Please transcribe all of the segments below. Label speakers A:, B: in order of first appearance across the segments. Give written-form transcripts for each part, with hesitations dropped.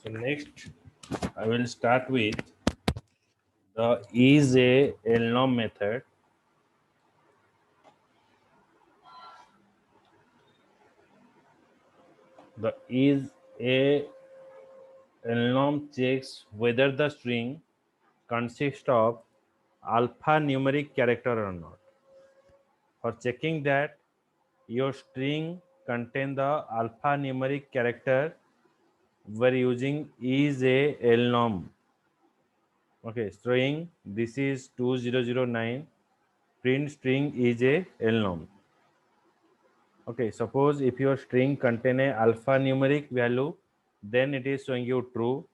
A: So next, I will start with the is a elnom method. The is a elnom checks whether the string consists of alphanumeric character or not. For checking that your string contain the alphanumeric character, we're using is a elnom. Okay, string this is 2009. Print string is a elnom. Okay, suppose if your string contain a alphanumeric value, then it is showing you true.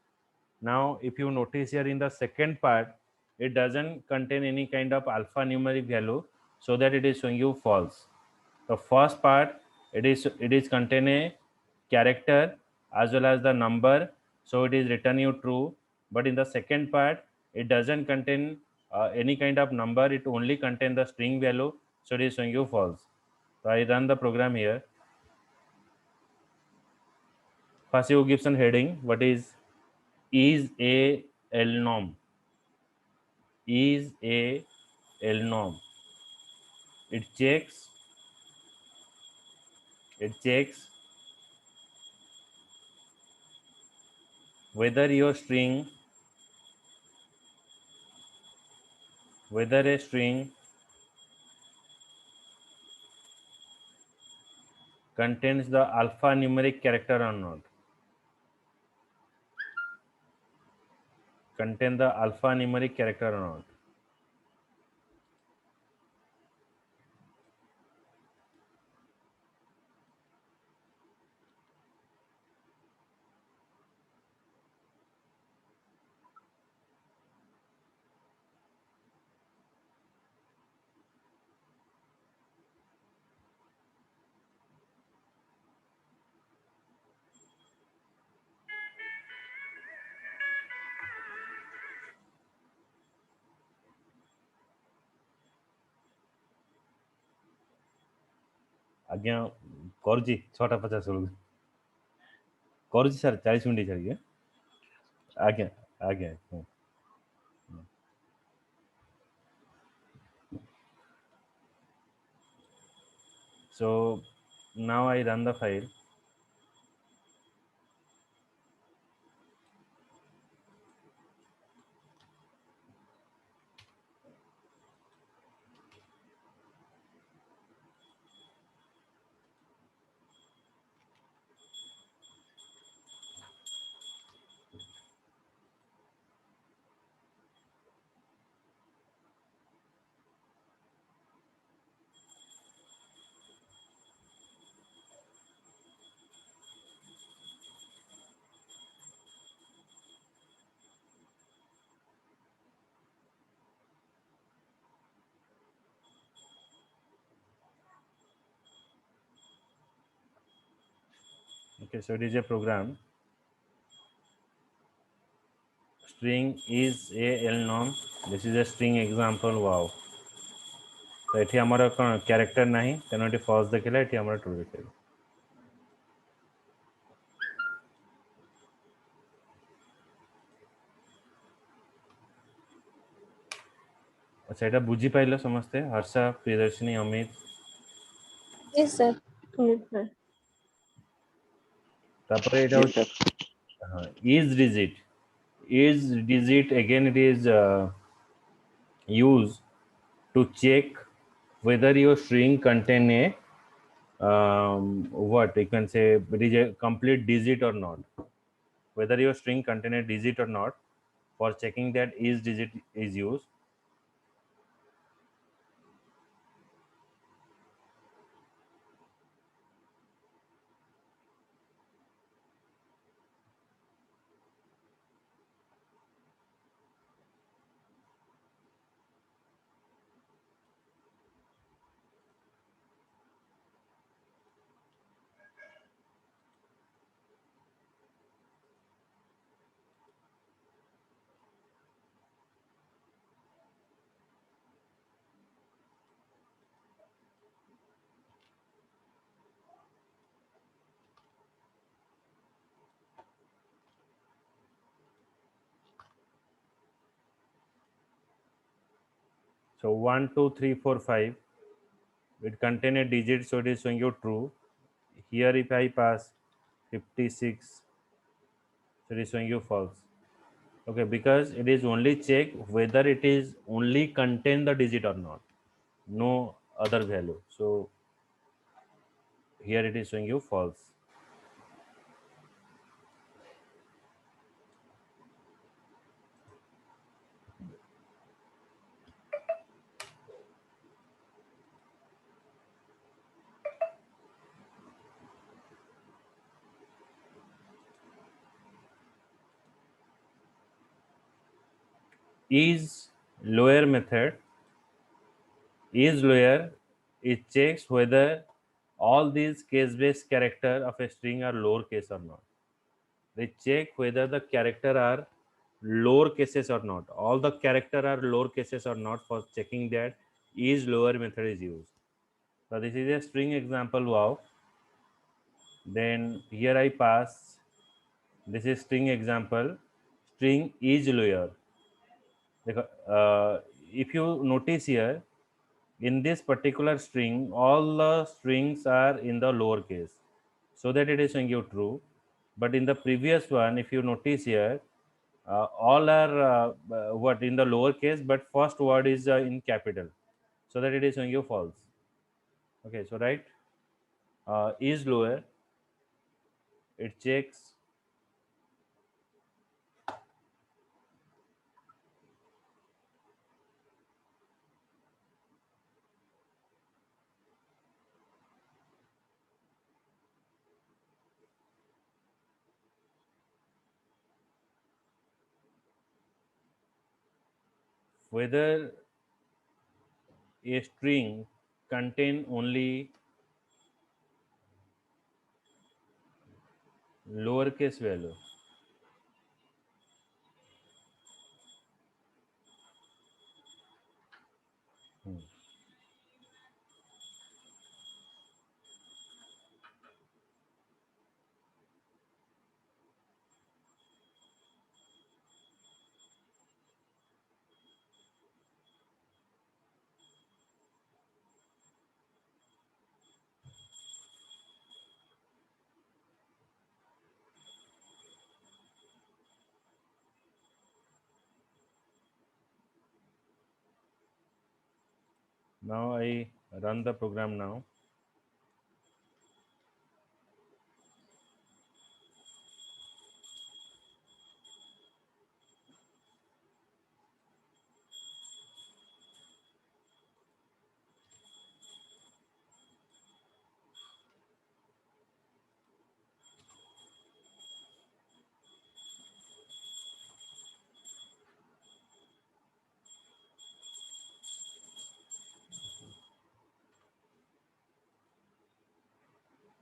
A: Now, if you notice here in the second part, it doesn't contain any kind of alphanumeric value, so that it is showing you false. The first part, it is contain a character as well as the number, so it is return you true. But in the second part, it doesn't contain any kind of number, it only contain the string value, so it is showing you false. So I run the program here. First you give some heading. What is a elnom? Is a elnom? It checks whether your string whether a string contains the alphanumeric character or not. Contain the alphanumeric character or not. ଆଜ୍ଞା କରୁଛି 6:50 ବେଳକୁ କରୁଛି sir 40 minute ଛାଡ଼ିକି ଆଜ୍ଞା ଆଜ୍ଞା ହୁଁ। So now I run the file. Okay, so it is a program. String is a elnom. This is a string example. Wow. तो एठी हमारा कौन कैरेक्टर नहीं तेनो एठी फॉल्स देखेला एठी हमारा ट्रू देखेला. अच्छा एटा बुझी पाइलो समस्ते Harsha Priyadarshini Amit
B: Yes, sir. Yes, sir.
A: तापरे एटा
C: Yes, sir.
A: is digit again it is used to check whether your string contain a what you can say it is a complete digit or not, whether your string contain a digit or not. For checking that is digit is used. So 1, 2, 3, 4, 5. It contain a digit, so it is showing you true. Here if I pass 56, so it is showing you false. Okay, because it is only check whether it is only contain the digit or not, no other value. So here it is showing you false. Is lower method is lower, it checks whether all these case-based character of a string are lowercase or not. They check whether the character are lower cases or not. All the character are lower cases or not. For checking that, is lower method is used. So this is a string example. Wow. Then here I pass. This is string example. String is lower. If you notice here, in this particular string, all the strings are in the lower case, so that it is showing you true. But in the previous one, if you notice here, all are what in the lower case, but first word is in capital, so that it is showing you false. Okay, so right, is lower, it checks whether a string contain only lowercase value. Hmm. Now I run the program now.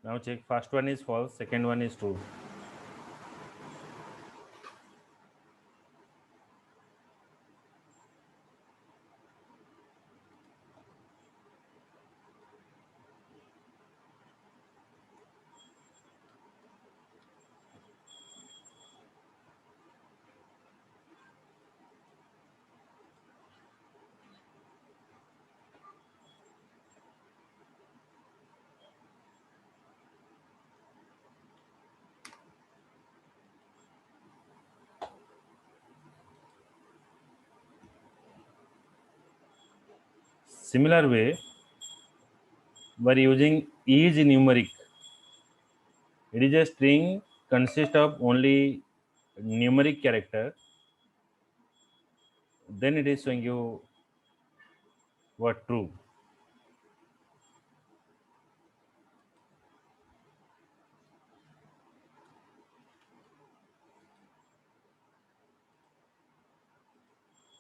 A: Now check, first one is false, second one is true. Similar way, we're using is numeric. It is a string consists of only numeric character. Then it is showing you what true.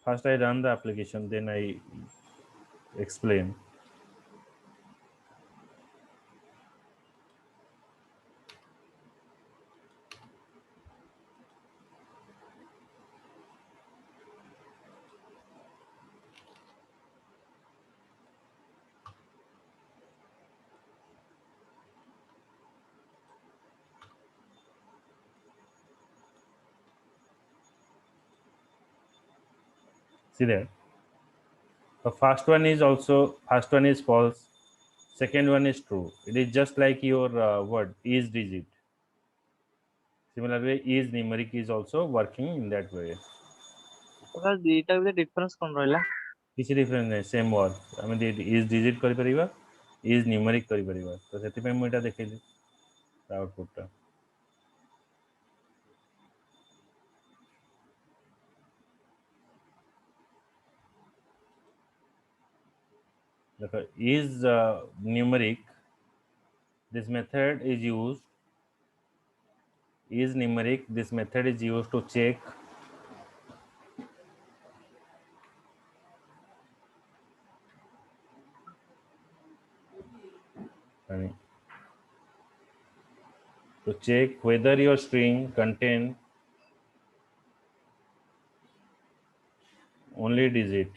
A: First I run the application, then I explain. See there. The first one is false. Second one is true. It is just like your word is digit. Similarly, is numeric is also working in that way.
C: ଦୁଇଟା ଭିତରେ difference କ'ଣ ରହିଲା?
A: କିଛି difference ନାହିଁ, same work. ଆମେ is digit କରିପାରିବା, is numeric କରିପାରିବା। ତ ସେଥିପାଇଁ ମୁଁ ଏଇଟା ଦେଖେଇଲି ଆଉଟପୁଟଟା। ଦେଖ is numeric, this method is used, is numeric, this method is used to check whether your string contain only digit.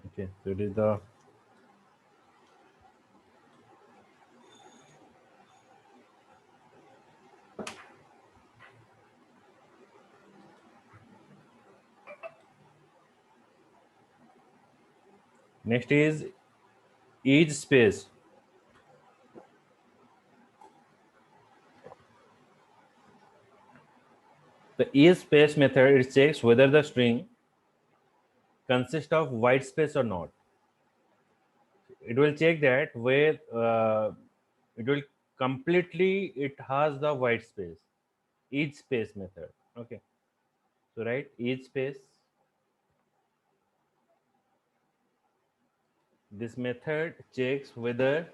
A: Okay, so it is the next is space. The is space method, it checks whether the string consists of white space or not. It will check that where it will completely it has the white space. Each space method. Okay, so write each space. This method checks whether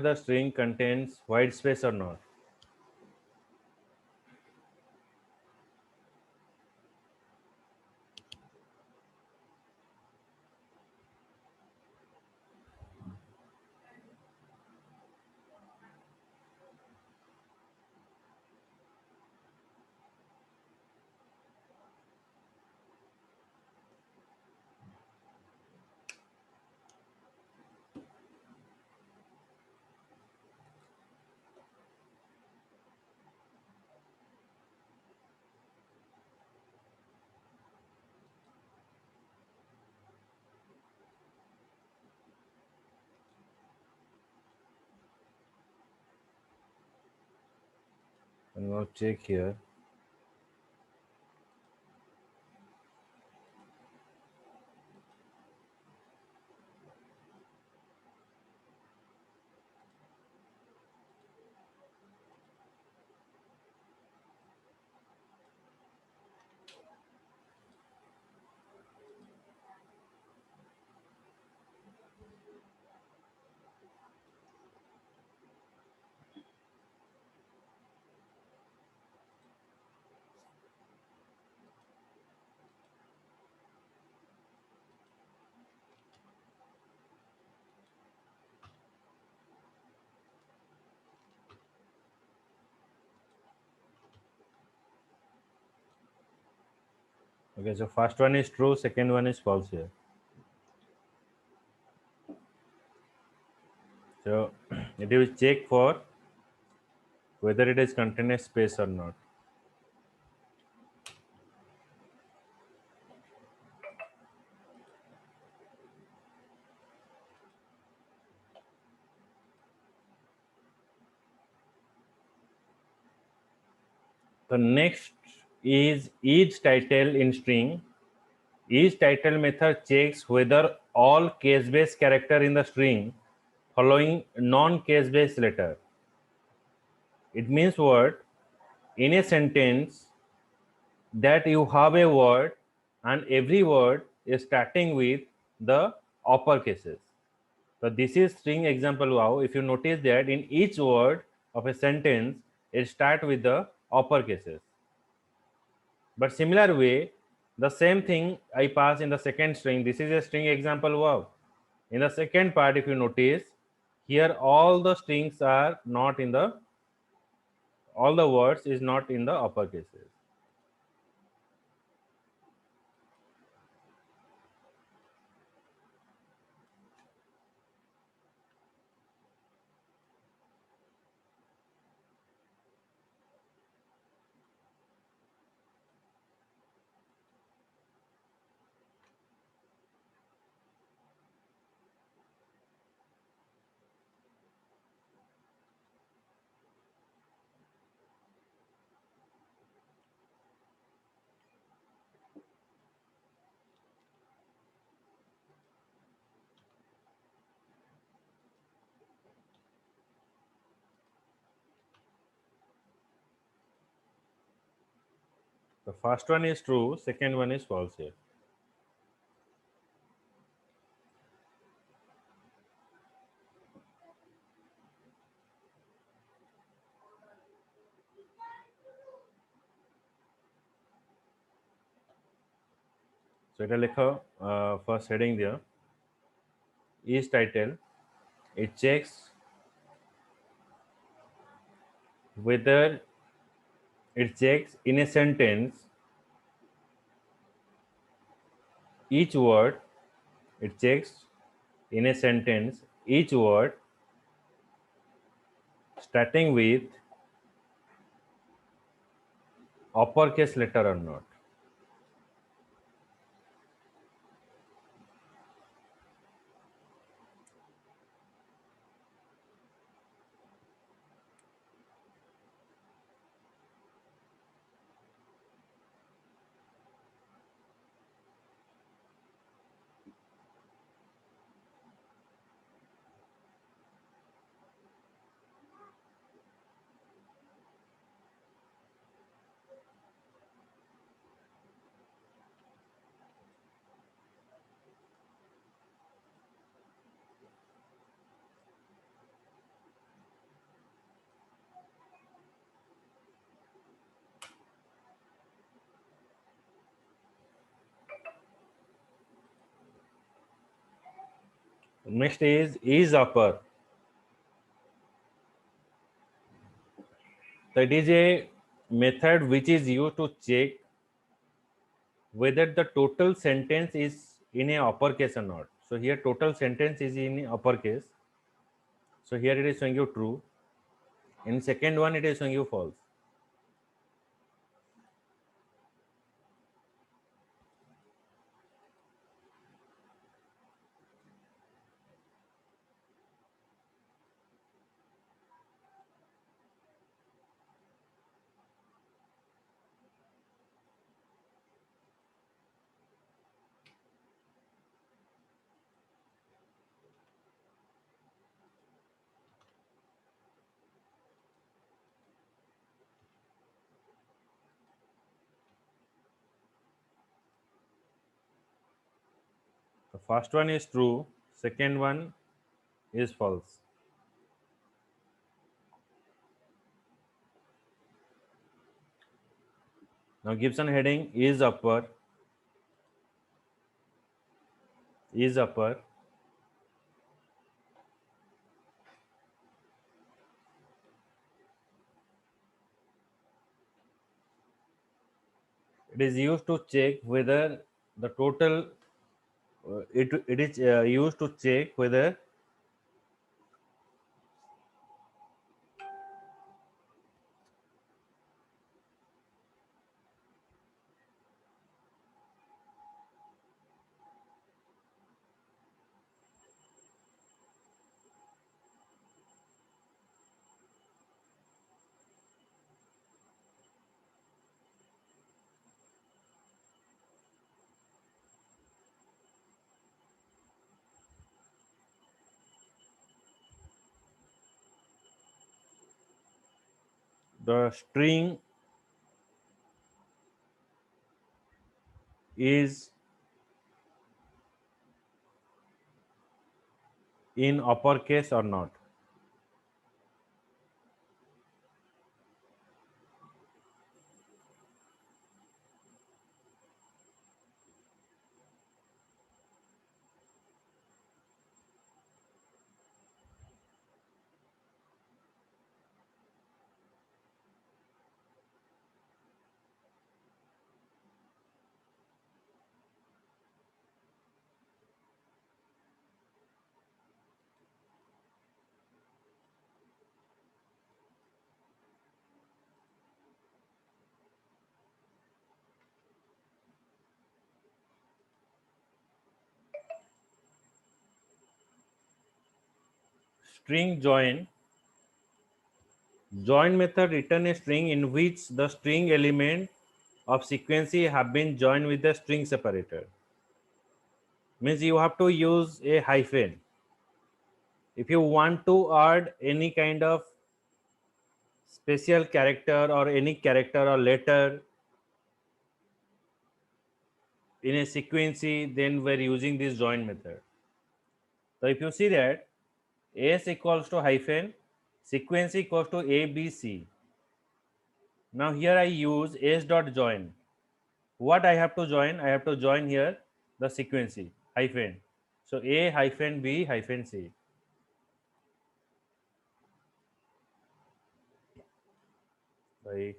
A: the string contains white space or not. I'm going to check here. Okay, so first one is true, second one is false here. So it will check for whether it is contained space or not. The next is each title in string. Each title method checks whether all case-based character in the string following non-case-based letter. It means word in a sentence that you have a word and every word is starting with the upper cases. So this is string example wow. If you notice that in each word of a sentence, it start with the upper cases. But similar way, the same thing I pass in the second string. This is a string example wow. In the second part, if you notice, here all the strings are not in the, all the words is not in the upper cases. The first one is true, second one is false here. So এটা লেখো first heading there. Is title. It checks whether it checks in a sentence each word. It checks in a sentence each word starting with uppercase letter or not. Next is upper. That is a method which is used to check whether the total sentence is in a uppercase or not. So here total sentence is in uppercase. So here it is showing you true. In second one it is showing you false. The first one is true, second one is false. Now Gibson heading is upper, is upper. It is used to check whether the total, it is used to check whether the string is in uppercase or not? String join. Join method return a string in which the string element of sequence have been joined with the string separator. Means you have to use a hyphen. If you want to add any kind of special character or any character or letter in a sequence, then we're using this join method. So if you see that s equals to hyphen sequence equals to abc. Now here I use s dot join. What I have to join? I have to join here the sequence hyphen. So a hyphen b hyphen c. Right.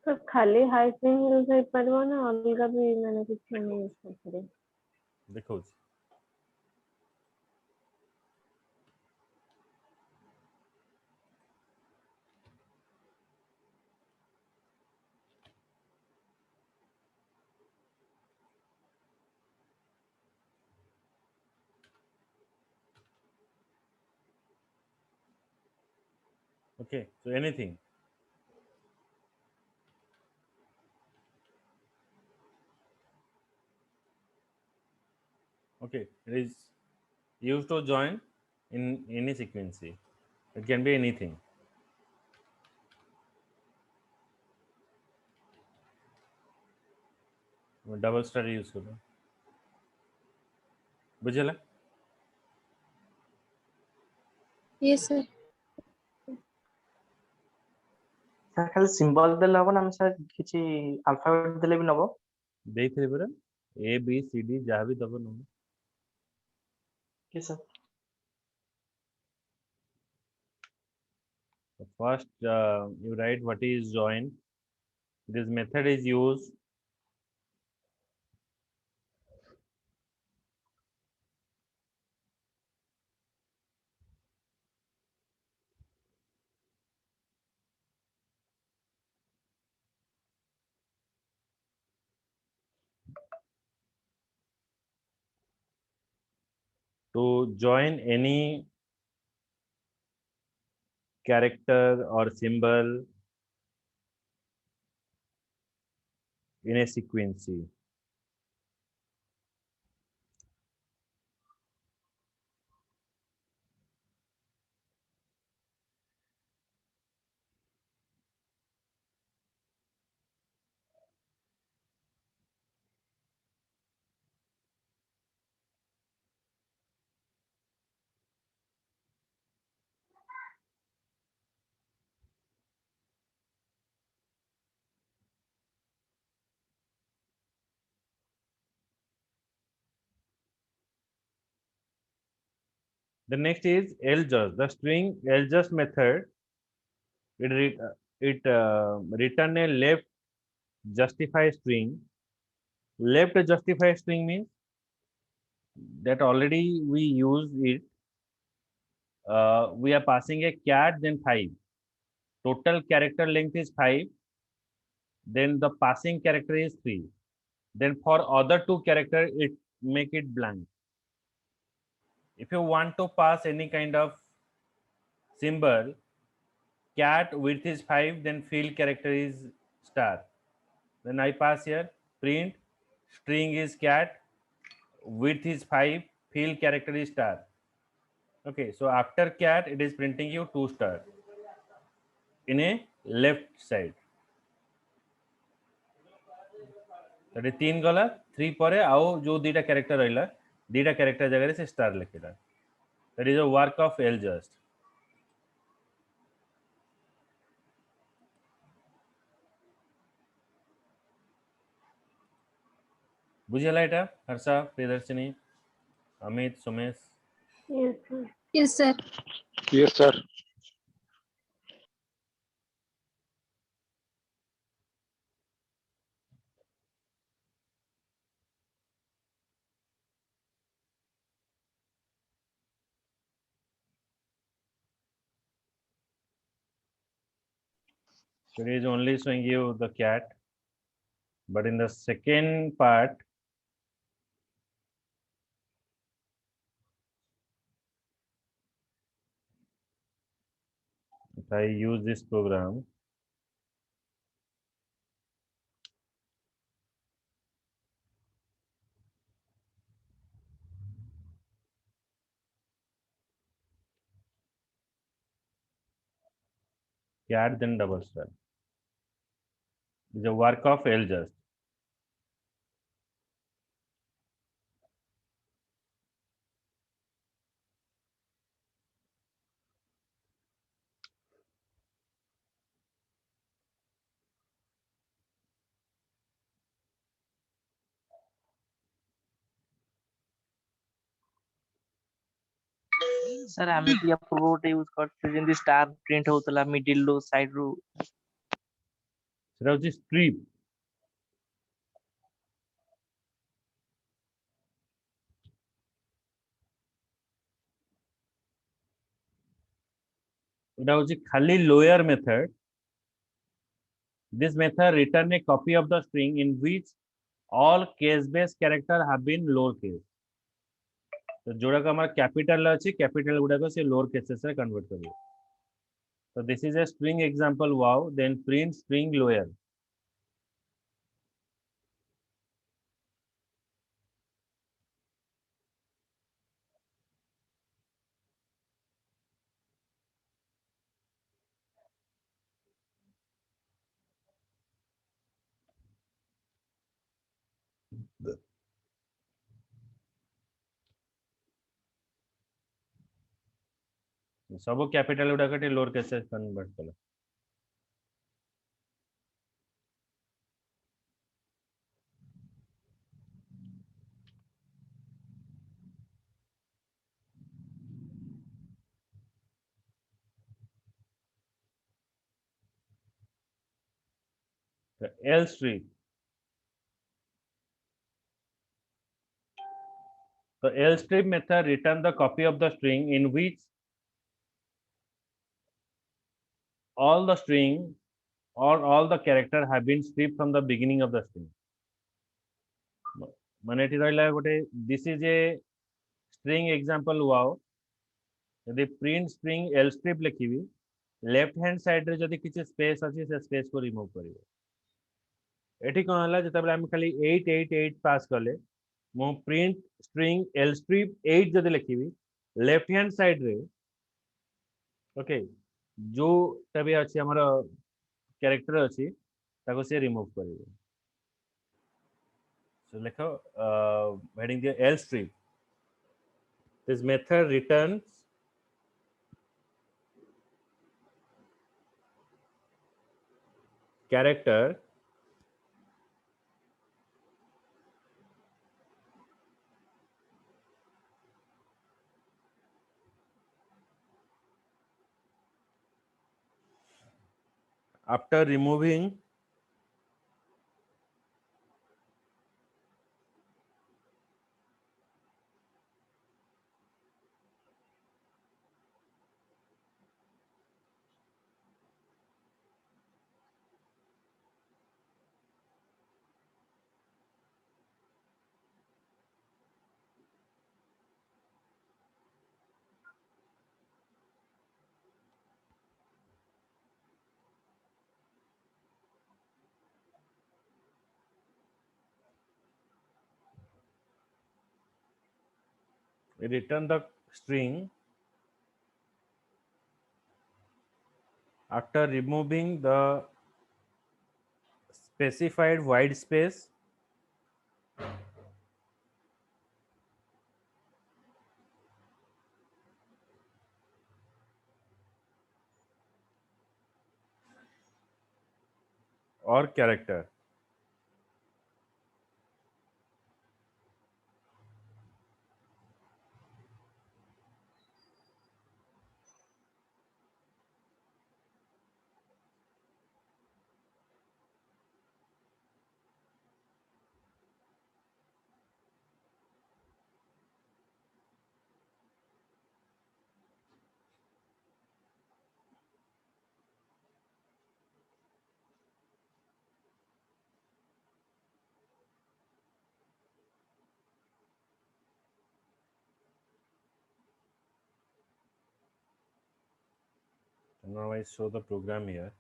B: तो खाली hyphen use हो परवा ना अलगा भी मैंने कुछ नहीं यूज करते
A: देखो okay, so anything. Okay, it is used to join in any sequence. It can be anything. Double star use करो बुझला
B: यस सर
C: ସାର୍ ଖାଲି ସିମ୍ବଲ ଦେଲେ ହବ ନା ଆମେ ସାର୍ କିଛି ଆଲଫାବେଟ ଦେଲେ ବି ନବ?
A: ଦେଇଥିଲେ ପରା ए बी सी डी जहाँ भी दब नो
C: କି sir?
A: first you write what is join. This method is used to join any character or symbol in a sequence. The next is LJust. The string LJust method it return a left justify string. Left justify string means that already we use it. We are passing a cat then 5. Total character length is 5. Then the passing character is 3. Then for other two character it make it blank. If you want to pass any kind of symbol, cat width is 5, then field character is star. Then I pass here print string is cat, width is 5, field character is star. Okay, so after cat it is printing you 2 star in a left side. तो 3 गला 3 पर आउ जो दीटा character रहिला दीटा character जगह से star लिखिला That is a work of L just. बुझेला এটা Harsha Priyadarshini Amit Sumesh
B: Yes, sir.
D: Yes, sir.
E: Yes, sir.
A: So it is only showing you the cat, but in the second part if I use this program, cat then double star. It's a work of L just.
C: Sir आमे या पूर्व गोटे use करते जेंति star print होतला middle रो side रो
A: সেটা হচ্ছে strip এটা হচ্ছে খালি lower method this method return a copy of the string in which all case based character have been lower case तो जोड़ा का हमारा कैपिटल अच्छी कैपिटल गुड़ा को से लोअर केसेस से कन्वर्ट करिए so this is a string example wow then print string lower सब कैपिटल गुड़ा के लोअर केसेस कन्वर्ट करो the L strip the L strip method return the copy of the string in which all the string or all the character have been stripped from the beginning of the string মানে এটি রইলা গোটে this is a string example wow যদি print string L strip লিখিবি left hand side रे जदी किछि space अछि से स्पेस को रिमूव करिवो एठी कोन हला जतबे हम खाली 888 पास करले मो प्रिंट स्ट्रिंग L strip 8 जदी लिखिबी लेफ्ट हैंड साइड रे ओके जो तबे अछि हमर कैरेक्टर अछि ताको से रिमूव करिवो so लिखो heading the L strip this method returns character after removing return the string after removing the specified white space or character. Now I show the program here.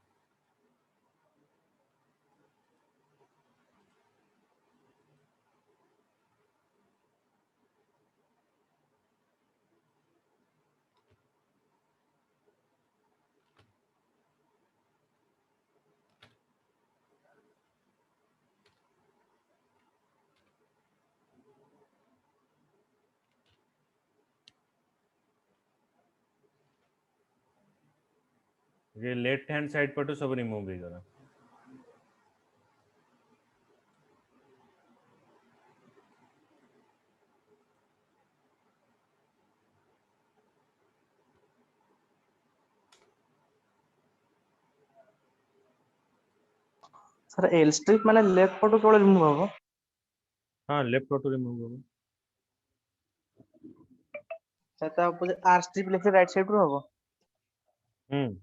A: ये left hand side पर तो सब remove ହେଇଗଲା।
C: Sir L strip माने left पटू केवल remove हबो।
A: हाँ लेफ्ट पटू रिमूव ହବ।
C: सर ता ऊपर आर स्ट्रिप लिखे राइट साइड रो हबो।
A: हम्म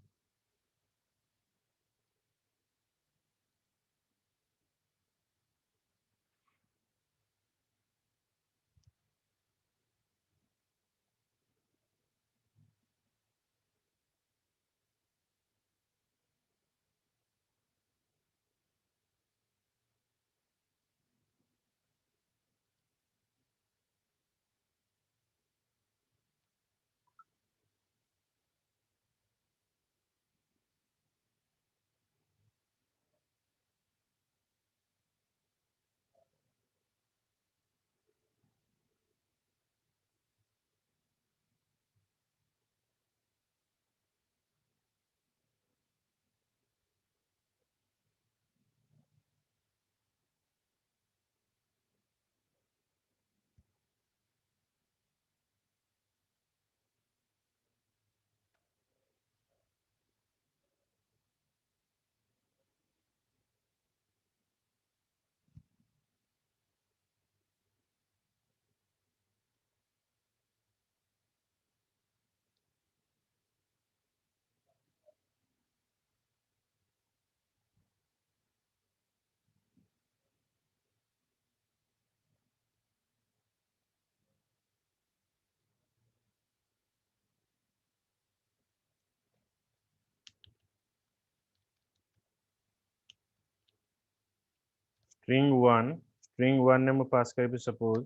A: string 1 ने मैं पास कर भी suppose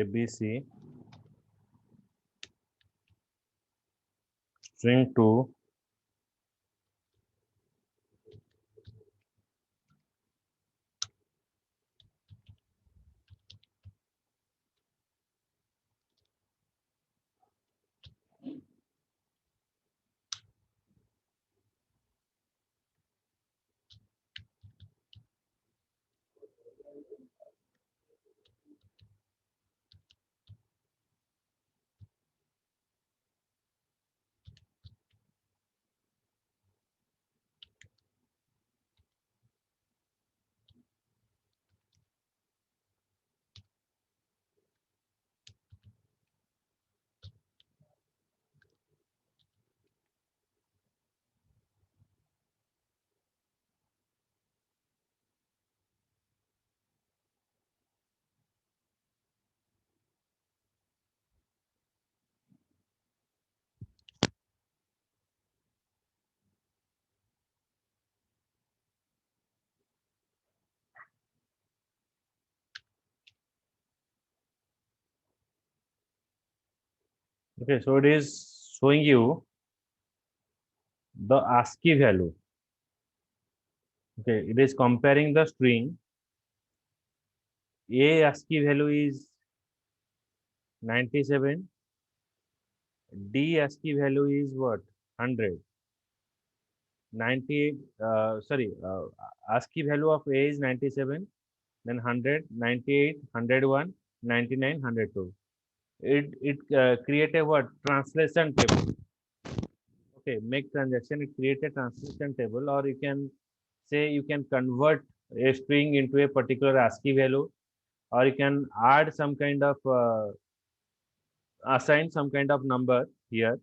A: abc string 2 okay, so it is showing you the ASCII value. Okay, it is comparing the string. A ASCII value is 97. D ASCII value is what? 100. ASCII value of A is 97, then 100, 98, 101, 99, 102. It create a what translation table. Okay, make transaction. It create a translation table, or you can say you can convert a string into a particular ASCII value, or you can add some kind of assign some kind of number here.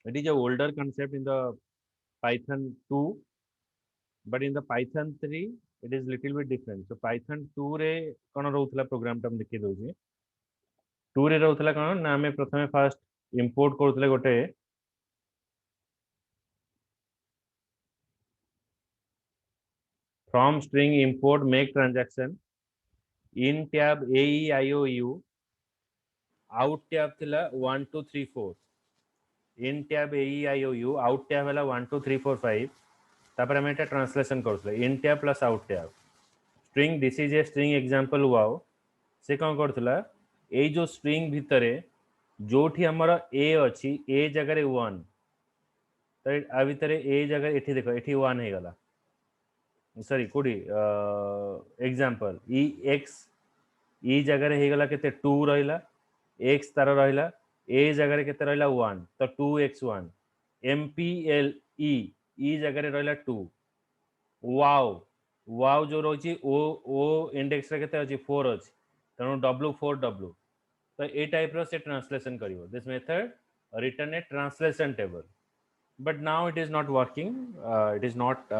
A: It is a older concept in the Python 2, but in the Python 3 it is little bit different. So Python 2 रे कौन रोथला programme टा हम देखि doji 2 रे रोथला कौन ना हमें प्रथमे फास्ट इंपोर्ट करथले गोटे from string import make transaction in tab AEIOU out tab थिला 1 2 3 4 in tab AEIOU out tab हला 1 2 3 4 5 तापर हमें एटा translation करथले in tab plus out tab string this is a string example wow से कौन करथला ए जो string भितरे जोठी हमर a अछि a जगह रे 1 तो आ भितरे a जगह एठी देखो एठी 1 हे गला सॉरी कोडी एग्जांपल e x e जगह रे हे गला केते 2 रहिला x तार रहिला a जगह रे केते रहिला 1 तो 2x1 mpl e जगह रे रहिला 2 वाओ वाओ जो रोची o इंडेक्स रे केते अछि 4 अछि तनो w4w तो ए टाइप रो से ट्रांसलेशन करिवो this method return a translation table but now it is not working it is not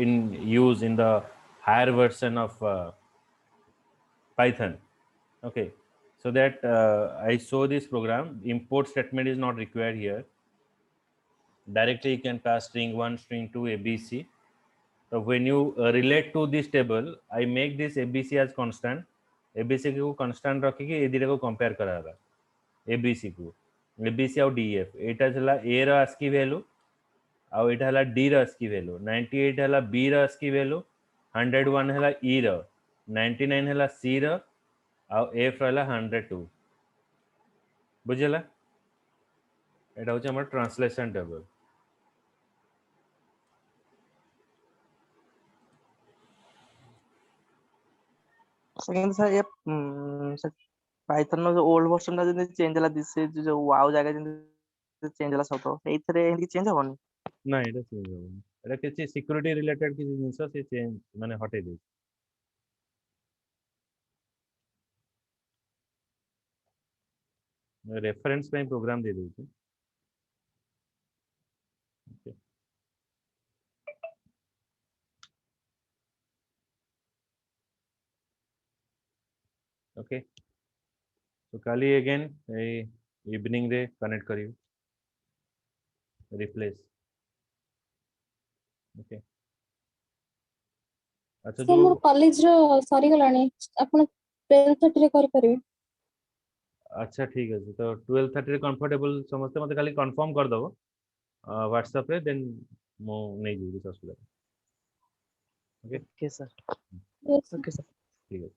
A: in use in the higher version of Python. Okay, so that I show this program import statement is not required here. Directly you can pass string 1 string 2 abc. So when you relate to this table I make this abc as constant abc को constant रखी के ए दिरे को compare कराला abc को abc और df एटा चला a रा ASCII value आउ एटा हला d रा ASCII वैल्यू 98 हला b रा ASCII वैल्यू 101 हला e रा 99 हला c रा आउ f हला 102 बुझला एटा होचे हमर ट्रांसलेशन टेबल
C: सेकंड सर ये सर पाइथन नो जो ओल्ड वर्जन ता जने चेंज हला दिस जो वाओ जागा जने चेंज हला सब तो एथरे एंदी चेंज होबन
A: ना एटा चेंज होबन एटा किछि सिक्योरिटी रिलेटेड किछि जिंस से चेंज माने हटे दे रेफरेंस में प्रोग्राम दे देउछि ओके ओके तो काली अगेन इवनिंग रे कनेक्ट करियो रिप्लेस ओके अच्छा
D: सर
A: जो
D: मोर कॉलेज रो सरी गलानी आपण 12:30 रे कर परिबे
A: अच्छा ठीक है तो 12:30 रे कंफर्टेबल समस्त मते खाली कंफर्म कर दबो व्हाट्सएप रे देन मो नै जीवि ससुरा okay
C: okay sir
D: Yes, sir.
C: Okay sir
A: ठीक है